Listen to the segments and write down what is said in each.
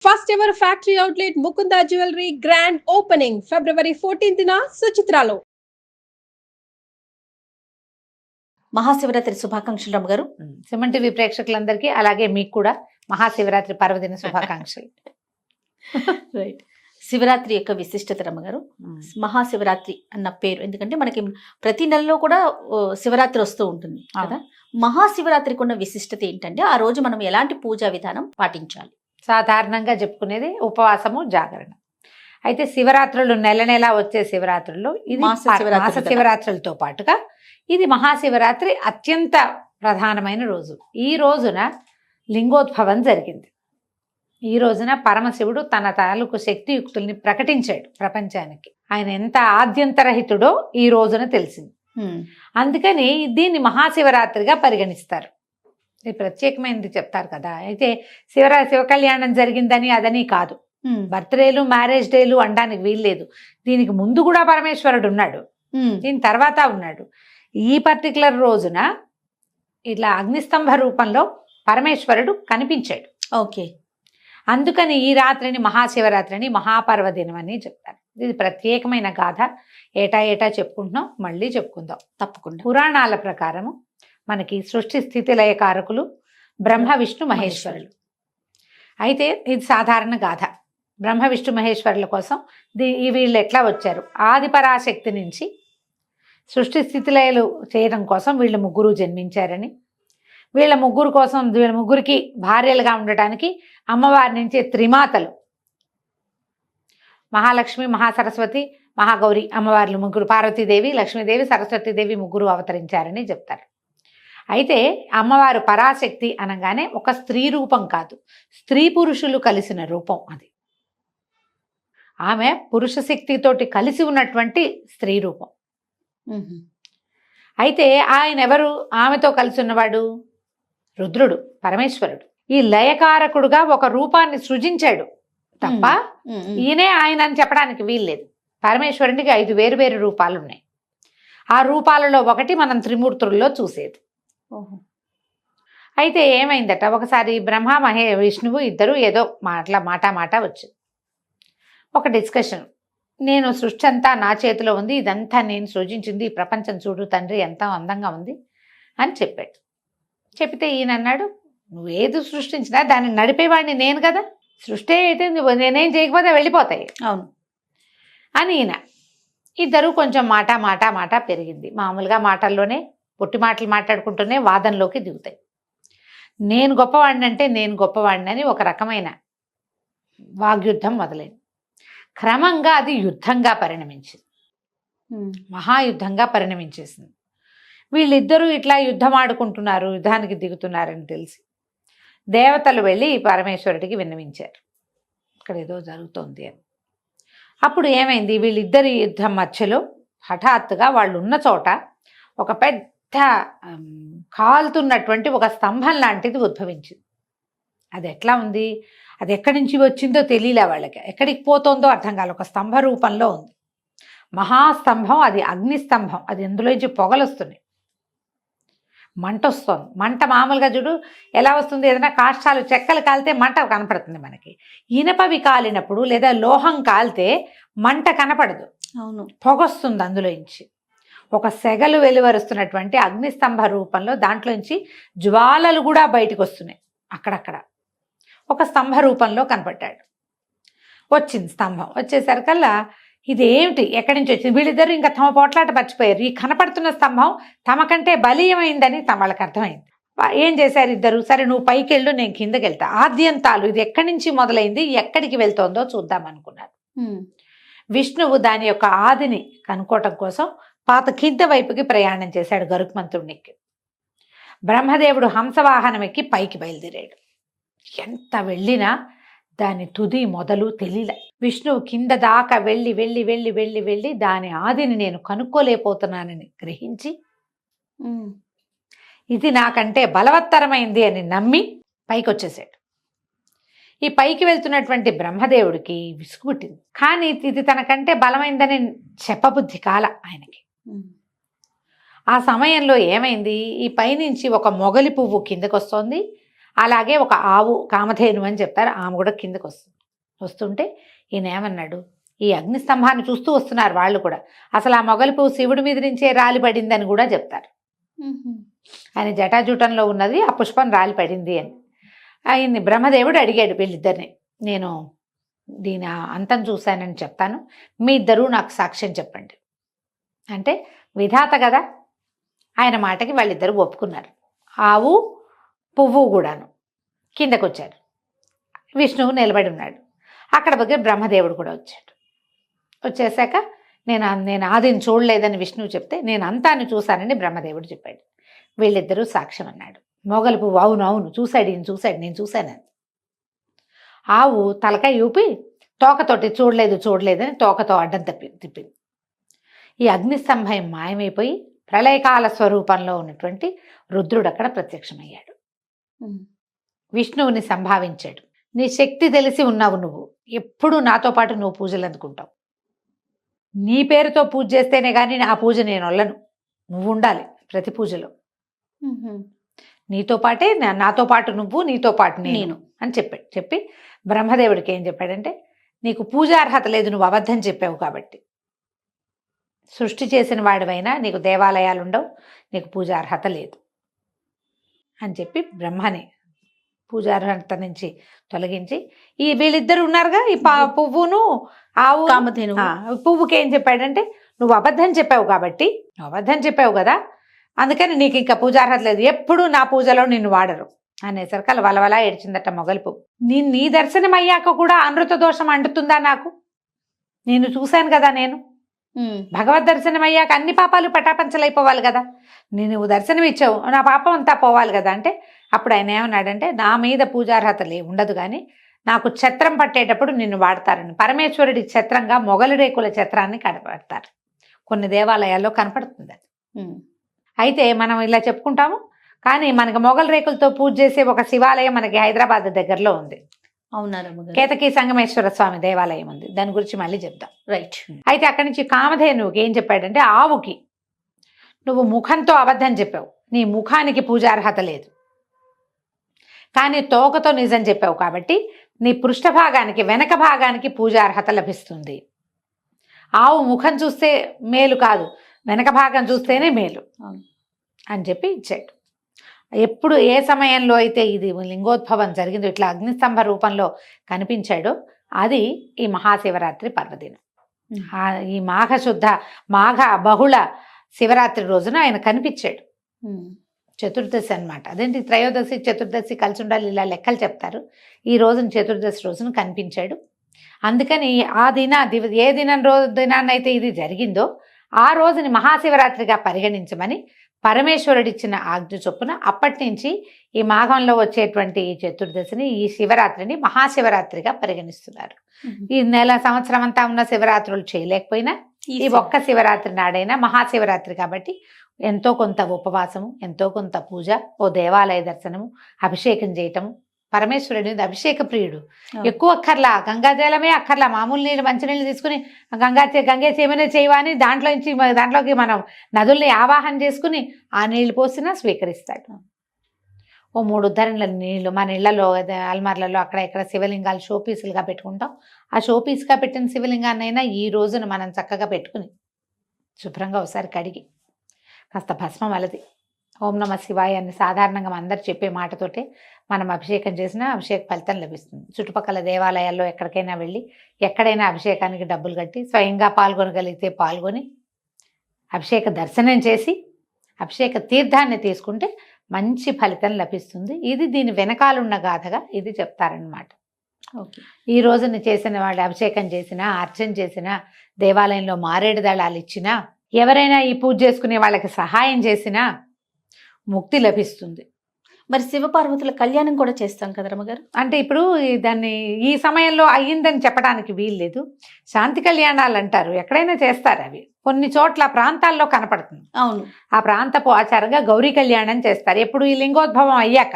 First ever factory outlet Mukunda Jewelry grand opening February 14th na Suchitralo. Mahashivratri శుభాకాంక్షలు రమ్మ గారు. Suman TV ప్రేక్షకులందరికీ అలాగే మీకు కూడా మహాశివరాత్రి పర్వదిన శుభాకాంక్షలు. రైట్. శివరాత్రి యొక్క విశిష్టత రమ్మ గారు. మహాశివరాత్రి అన్న పేరు ఎందుకంటే మనకి ప్రతి నెలలో కూడా శివరాత్రి వస్తూ ఉంటుంది కదా. మహాశివరాత్రికి ఉన్న విశిష్టత ఏంటంటే ఆ రోజు మనం ఎలాంటి పూజా విధానం పాటించాలి? సాధారణంగా చెప్పుకునేది ఉపవాసము, జాగరణ. అయితే శివరాత్రులు నెల నెల వచ్చే శివరాత్రులు ఇది మాస శివరాత్రులతో పాటుగా ఇది మహాశివరాత్రి అత్యంత ప్రధానమైన రోజు. ఈ రోజున లింగోద్భవం జరిగింది. ఈ రోజున పరమశివుడు తన తాలూకు శక్తియుక్తుల్ని ప్రకటించాడు ప్రపంచానికి. ఆయన ఎంత ఆద్యంతరహితుడో ఈ రోజున తెలిసింది. అందుకని దీన్ని మహాశివరాత్రిగా పరిగణిస్తారు. ఇది ప్రత్యేకమైనది చెప్తారు కదా. అయితే శివ కళ్యాణం జరిగిందని అదని కాదు, బర్త్డేలు మ్యారేజ్ డేలు అనడానికి వీల్లేదు. దీనికి ముందు కూడా పరమేశ్వరుడు ఉన్నాడు, దీని తర్వాత ఉన్నాడు. ఈ పర్టికులర్ రోజున ఇట్లా అగ్నిస్తంభ రూపంలో పరమేశ్వరుడు కనిపించాడు. ఓకే. అందుకని ఈ రాత్రిని మహాశివరాత్రి అని మహాపర్వదినం అని చెప్తారు. ఇది ప్రత్యేకమైన గాథ. ఏటా ఏటా చెప్పుకుంటున్నాం, మళ్ళీ చెప్పుకుందాం తప్పకుండా. పురాణాల ప్రకారము మనకి సృష్టి స్థితి లయకారకులు బ్రహ్మ విష్ణు మహేశ్వరులు. అయితే ఇది సాధారణ గాథ. బ్రహ్మ విష్ణు మహేశ్వరుల కోసం వీళ్ళు ఎట్లా వచ్చారు? ఆదిపరాశక్తి నుంచి సృష్టి స్థితిలయలు చేయడం కోసం వీళ్ళు ముగ్గురు జన్మించారని, వీళ్ళ ముగ్గురికి భార్యలుగా ఉండటానికి అమ్మవారి నుంచి త్రిమాతలు మహాలక్ష్మి, మహాసరస్వతి, మహాగౌరి అమ్మవార్లు ముగ్గురు, పార్వతీదేవి, లక్ష్మీదేవి, సరస్వతీదేవి ముగ్గురు అవతరించారని చెప్తారు. అయితే అమ్మవారు పరాశక్తి అనగానే ఒక స్త్రీ రూపం కాదు, స్త్రీ పురుషులు కలిసిన రూపం అది. ఆమె పురుష శక్తితోటి కలిసి ఉన్నటువంటి స్త్రీ రూపం. అయితే ఆయన ఎవరు? ఆమెతో కలిసి ఉన్నవాడు రుద్రుడు, పరమేశ్వరుడు. ఈ లయకారకుడుగా ఒక రూపాన్ని సృజించాడు తప్ప ఈయనే ఆయన అని చెప్పడానికి వీల్లేదు. పరమేశ్వరునికి 5 వేరు రూపాలు ఉన్నాయి. ఆ రూపాలలో ఒకటి మనం త్రిమూర్తుల్లో చూసేది. అయితే ఏమైందట, ఒకసారి బ్రహ్మ విష్ణువు ఇద్దరు ఏదో మాట వచ్చింది. ఒక డిస్కషన్. నేను సృష్టి అంతా నా చేతిలో ఉంది, ఇదంతా నేను సృజించింది, ఈ ప్రపంచం చూడు తండ్రి ఎంత అందంగా ఉంది అని చెప్పాడు. చెప్తే ఈయన అన్నాడు, నువ్వేది సృష్టించినా దాన్ని నడిపేవాడిని నేను కదా, సృష్టి అయితే నేనేం చేయకపోతే వెళ్ళిపోతాయి అవును అని ఈయన. ఇద్దరు కొంచెం మాట పెరిగింది. మామూలుగా మాటల్లోనే పొట్టి మాటలు మాట్లాడుకుంటూనే వాదనలోకి దిగుతాయి. నేను గొప్పవాడిని అంటే నేను గొప్పవాడిని అని ఒక రకమైన వాగ్యుద్ధం మొదలైంది. క్రమంగా అది యుద్ధంగా పరిణమించింది, మహాయుద్ధంగా పరిణమించేసింది. వీళ్ళిద్దరూ ఇట్లా యుద్ధం ఆడుకుంటున్నారు, యుద్ధానికి దిగుతున్నారని తెలిసి దేవతలు వెళ్ళి పరమేశ్వరుడికి విన్నవించారు, ఇక్కడ ఏదో జరుగుతోంది అని. అప్పుడు ఏమైంది, వీళ్ళిద్దరి యుద్ధం మధ్యలో హఠాత్తుగా వాళ్ళు ఉన్న చోట ఒక పెద్ద కాలుతున్నటువంటి ఒక స్తంభం లాంటిది ఉద్భవించింది. అది ఎట్లా ఉంది, అది ఎక్కడి నుంచి వచ్చిందో తెలియలే వాళ్ళకి, ఎక్కడికి పోతుందో అర్థం కాదు. ఒక స్తంభ రూపంలో ఉంది, మహాస్తంభం. అది అగ్నిస్తంభం. అది ఎందులోంచి పొగలు వస్తున్నాయి, మంట వస్తుంది. మంట మామూలుగా చూడు ఎలా వస్తుంది, ఏదైనా కాష్టాలు చెక్కలు కాలితే మంట కనపడుతుంది మనకి. ఇనపవి కాలినప్పుడు లేదా లోహం కాలితే మంట కనపడదు, అవును, పొగొస్తుంది అందులోంచి. ఒక సెగలు వెలువరుస్తున్నటువంటి అగ్నిస్తంభ రూపంలో దాంట్లోంచి జ్వాలలు కూడా బయటకు వస్తున్నాయి. అక్కడక్కడ ఒక స్తంభ రూపంలో కనపడ్డాడు. వచ్చింది స్తంభం. వచ్చేసరికల్లా ఇదేమిటి, ఎక్కడి నుంచి వచ్చింది? వీళ్ళిద్దరూ ఇంకా తమ పోట్లాట మర్చిపోయారు. ఈ కనపడుతున్న స్తంభం తమకంటే బలీయమైందని వాళ్ళకి అర్థమైంది. ఏం చేశారు ఇద్దరు, సరే నువ్వు పైకి వెళ్ళు, నేను కిందకి వెళ్తా. ఆద్యంతాలు ఇది ఎక్కడి నుంచి మొదలైంది, ఎక్కడికి వెళ్తోందో చూద్దాం అనుకున్నారు. విష్ణువు దాని యొక్క ఆదిని కనుక్కోవటం కోసం కింద వైపుకి ప్రయాణం చేశాడు గరుత్మంతుడికి. బ్రహ్మదేవుడు హంసవాహనం ఎక్కి పైకి బయలుదేరాడు. ఎంత వెళ్ళినా దాని తుది మొదలు తెలియలే. విష్ణువు కింద దాకా వెళ్ళి వెళ్ళి వెళ్ళి వెళ్ళి వెళ్ళి దాని ఆదిని నేను కనుక్కోలేకపోతున్నానని గ్రహించి ఇది నాకంటే బలవత్తరమైంది అని నమ్మి పైకి వచ్చేసాడు. ఈ పైకి వెళ్తున్నటువంటి బ్రహ్మదేవుడికి విసుగు పుట్టింది. కానీ ఇది తనకంటే బలమైందని చెప్పబుద్ధి కాల ఆయనకి. ఆ సమయంలో ఏమైంది, ఈ పైనుంచి ఒక మొగలి పువ్వు కిందకు వస్తోంది. అలాగే ఒక ఆవు కామధేను అని చెప్తారు, ఆమె కూడా కిందకు వస్తుంది. వస్తుంటే ఈయన ఏమన్నాడు, ఈ అగ్నిస్తంభాన్ని చూస్తూ వస్తున్నారు వాళ్ళు కూడా, అసలు ఆ మొగలి పువ్వు శివుడి మీద నుంచే రాలి పడిందని కూడా చెప్తారు. ఆయన జటాజూటంలో ఉన్నది ఆ పుష్పం రాలి పడింది అని. ఆయన్ని బ్రహ్మదేవుడు అడిగాడు వీళ్ళిద్దరిని, నేను దీని అంతం చూశానని చెప్తాను, మీ ఇద్దరూ నాకు సాక్ష్యం చెప్పండి అంటే, విధాత కదా ఆయన మాటకి వాళ్ళిద్దరూ ఒప్పుకున్నారు. ఆవు పువ్వు కూడాను కిందకు వచ్చారు. విష్ణువు నిలబడి ఉన్నాడు. అక్కడ దగ్గర బ్రహ్మదేవుడు కూడా వచ్చాడు. వచ్చేసాక నేను ఆదిని చూడలేదని విష్ణువు చెప్తే, నేను అంతాన్ని చూశానని బ్రహ్మదేవుడు చెప్పాడు. వీళ్ళిద్దరూ సాక్ష్యం అన్నాడు. మొగలి పువ్వు అవును అవును చూశాడు, ఈయన చూశాడు, నేను చూశానని. ఆవు తలకాయ ఊపి తోకతోటి చూడలేదని తోకతో అడ్డం తిప్పింది. ఈ అగ్నిస్తంభం మాయమైపోయి ప్రళయకాల స్వరూపంలో ఉన్నటువంటి రుద్రుడు అక్కడ ప్రత్యక్షమయ్యాడు. విష్ణువుని సంభావించాడు. నీ శక్తి తెలిసి ఉన్నావు, నువ్వు ఎప్పుడు నాతో పాటు నువ్వు పూజలు అందుకుంటావు, నీ పేరుతో పూజ చేస్తేనే కానీ ఆ పూజ నేను వల్లను, నువ్వు ఉండాలి ప్రతి పూజలో, నీతో పాటే నాతో పాటు నువ్వు, నీతో పాటు నేను అని చెప్పి బ్రహ్మదేవుడికి ఏం చెప్పాడంటే, నీకు పూజార్హత లేదు, నువ్వు అబద్ధం చెప్పావు కాబట్టి, సృష్టి చేసిన వాడివైనా నీకు దేవాలయాలు ఉండవు, నీకు పూజార్హత లేదు అని చెప్పి బ్రహ్మని పూజార్హత నుంచి తొలగించి, ఈ వీళ్ళిద్దరు ఉన్నారుగా, ఈ పువ్వును ఆవు కామధేను, పువ్వుకి ఏం చెప్పాడంటే, నువ్వు అబద్ధం చెప్పావు కాబట్టి, నువ్వు అబద్ధం చెప్పావు కదా, అందుకని నీకు ఇంకా పూజార్హత లేదు, ఎప్పుడు నా పూజలో నిన్ను వాడరు అనేసరికి అలా వలవలా ఏడ్చిందట మొగలి పువ్వు. నీ దర్శనం అయ్యాక కూడా అమృత దోషం అంటుతుందా నాకు, నేను చూశాను కదా, నేను భగవద్ దర్శనం అయ్యాక అన్ని పాపాలు పటాపంచలైపోవాలి కదా, నువ్వు దర్శనం ఇచ్చావు, నా పాపం అంతా పోవాలి కదా అంటే, అప్పుడు ఆయన ఏమన్నాడంటే, నా మీద పూజార్హత ఉండదు కానీ నాకు ఛత్రం పట్టేటప్పుడు నిన్ను వాడతారని. పరమేశ్వరుడి ఛత్రంగా మొగలి రేకుల ఛత్రాన్ని కనపడతారు, కొన్ని దేవాలయాల్లో కనపడుతుంది అది. అయితే మనం ఇలా చెప్పుకుంటాము, కానీ మనకి మొగలి రేకులతో పూజ చేసే ఒక శివాలయం మనకి హైదరాబాద్ దగ్గరలో ఉంది. అవునారు, కేతకి సంగమేశ్వర స్వామి దేవాలయం ఉంది, దాని గురించి మళ్ళీ చెప్తాం. రైట్. అయితే అక్కడి నుంచి కామధేనువుకి ఏం చెప్పాడంటే, ఆవుకి నువ్వు ముఖంతో అబద్ధం చెప్పావు, నీ ముఖానికి పూజార్హత లేదు, కానీ తోకతో నిజం చెప్పావు కాబట్టి నీ పృష్ఠభాగానికి వెనక భాగానికి పూజార్హత లభిస్తుంది. ఆవు ముఖం చూస్తే మేలు కాదు, వెనక భాగం చూస్తేనే మేలు అని చెప్పి ఇచ్చాడు. ఎప్పుడు ఏ సమయంలో అయితే ఇది లింగోద్భవం జరిగిందో, ఇట్లా అగ్నిస్తంభ రూపంలో కనిపించాడో, అది ఈ మహాశివరాత్రి పర్వదినం. ఈ మాఘ బహుళ శివరాత్రి రోజున ఆయన కనిపించాడు. చతుర్దశి అన్నమాట. అదేంటి త్రయోదశి చతుర్దశి కలిసి ఉండాలి, ఇలా లెక్కలు చెప్తారు. ఈ రోజున చతుర్దశి రోజున కనిపించాడు. అందుకని ఏ దినాన్నైతే ఇది జరిగిందో ఆ రోజుని మహాశివరాత్రిగా పరిగణించమని పరమేశ్వరుడిచ్చిన ఆజ్ఞ చొప్పున అప్పటి నుంచి ఈ మాఘంలో వచ్చేటువంటి ఈ చతుర్దశిని, ఈ శివరాత్రిని మహాశివరాత్రిగా పరిగణిస్తున్నారు. ఈ సంవత్సరం అంతా ఉన్న శివరాత్రులు చేయలేకపోయినా ఈ ఒక్క శివరాత్రి నాడైనా మహాశివరాత్రి కాబట్టి ఎంతో కొంత ఉపవాసము, ఎంతో కొంత పూజ, ఓ దేవాలయ దర్శనము, అభిషేకం చేయటము. పరమేశ్వరుడి అభిషేక ప్రియుడు, ఎక్కువ అక్కర్లా, గంగాజలమే అక్కర్లా, మామూలు నీళ్ళు మంచినీళ్ళు తీసుకుని గంగే ఏమైనా చేయవని దాంట్లోకి మనం నదుల్ని ఆవాహన చేసుకుని ఆ నీళ్లు పోసినా స్వీకరిస్తాడు. ఓ 3 ఉద్ధరణల నీళ్ళు మన ఇళ్లలో అల్మార్లలో అక్కడ ఇక్కడ శివలింగాలు షోపీసులుగా పెట్టుకుంటాం. ఆ షోపీస్గా పెట్టిన శివలింగాన్నైనా ఈ రోజున మనం చక్కగా పెట్టుకుని శుభ్రంగా ఒకసారి కడిగి కాస్త భస్మం అలది ఓం నమ శివాయ అని సాధారణంగా అందరు చెప్పే మాటతోటే మనం అభిషేకం చేసినా అభిషేక ఫలితం లభిస్తుంది. చుట్టుపక్కల దేవాలయాల్లో ఎక్కడికైనా వెళ్ళి ఎక్కడైనా అభిషేకానికి డబ్బులు కట్టి స్వయంగా పాల్గొనగలిగితే పాల్గొని అభిషేక దర్శనం చేసి అభిషేక తీర్థాన్ని తీసుకుంటే మంచి ఫలితం లభిస్తుంది. ఇది దీని వెనకాలన్న గాథగా ఇది చెప్తారనమాట. ఈ రోజున చేసిన వాళ్ళు అభిషేకం చేసినా, అర్చన చేసినా, దేవాలయంలో మారేడు దళాలు ఇచ్చినా, ఎవరైనా ఈ పూజ చేసుకునే వాళ్ళకి సహాయం చేసినా ముక్తి లభిస్తుంది. మరి శివపార్వతుల కళ్యాణం కూడా చేస్తాం కదా రమ్మగారు. అంటే ఇప్పుడు దాన్ని ఈ సమయంలో అయ్యిందని చెప్పడానికి వీల్లేదు. శాంతి కళ్యాణాలు అంటారు, ఎక్కడైనా చేస్తారు. అవి కొన్ని చోట్ల ప్రాంతాల్లో కనపడుతుంది. అవును, ఆ ప్రాంతపు ఆచారంగా గౌరీ కళ్యాణం చేస్తారు. ఎప్పుడు ఈ లింగోద్భవం అయ్యాక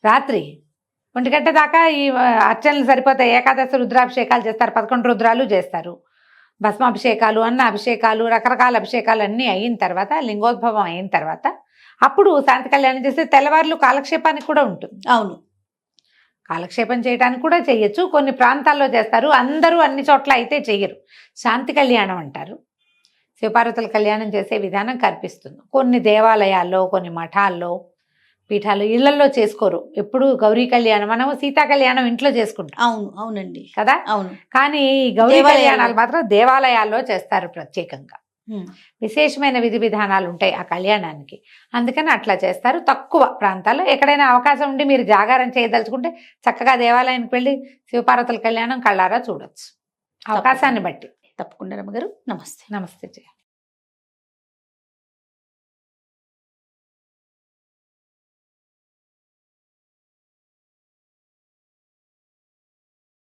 రాత్రి 1 గంట దాకా ఈ అర్చనలు సరిపోతాయి. ఏకాదశి రుద్రాభిషేకాలు చేస్తారు, 11 రుద్రాలు చేస్తారు, భస్మాభిషేకాలు, అన్న అభిషేకాలు, రకరకాల అభిషేకాలు అన్నీ అయిన తర్వాత లింగోద్భవం అయిన తర్వాత అప్పుడు శాంతి కళ్యాణం చేస్తే తెల్లవారులు కాలక్షేపానికి కూడా ఉంటుంది. అవును. కాలక్షేపం చేయడానికి కూడా చెయ్యొచ్చు. కొన్ని ప్రాంతాల్లో చేస్తారు, అందరూ అన్ని చోట్ల అయితే చెయ్యరు. శాంతి కళ్యాణం అంటారు. శివపార్వతుల కళ్యాణం చేసే విధానం కనిపిస్తుంది. కొన్ని దేవాలయాల్లో, కొన్ని మఠాల్లో, పీఠాలు, ఇళ్లలో చేసుకోరు. ఎప్పుడు గౌరీ కళ్యాణం, మనము సీతా కళ్యాణం ఇంట్లో చేసుకుంటాం. అవును. అవునండి. కదా. అవును. కానీ ఈ గౌరీ దేవాలయాల్లో. కళ్యాణాలు మాత్రం దేవాలయాల్లో చేస్తారు ప్రత్యేకంగా. ఉమ్. విశేషమైన విధి విధానాలు ఉంటాయి ఆ కళ్యాణానికి. అందుకని అట్లా చేస్తారు. తక్కువ ప్రాంతాల్లో ఎక్కడైనా అవకాశం ఉండి మీరు జాగారం చేయదలుచుకుంటే చక్కగా దేవాలయానికి వెళ్ళి శివపార్వతుల కళ్యాణం కళ్ళారా చూడొచ్చు, అవకాశాన్ని బట్టి. తప్పకుండా రమ్మగారు. నమస్తే. నమస్తే జయ.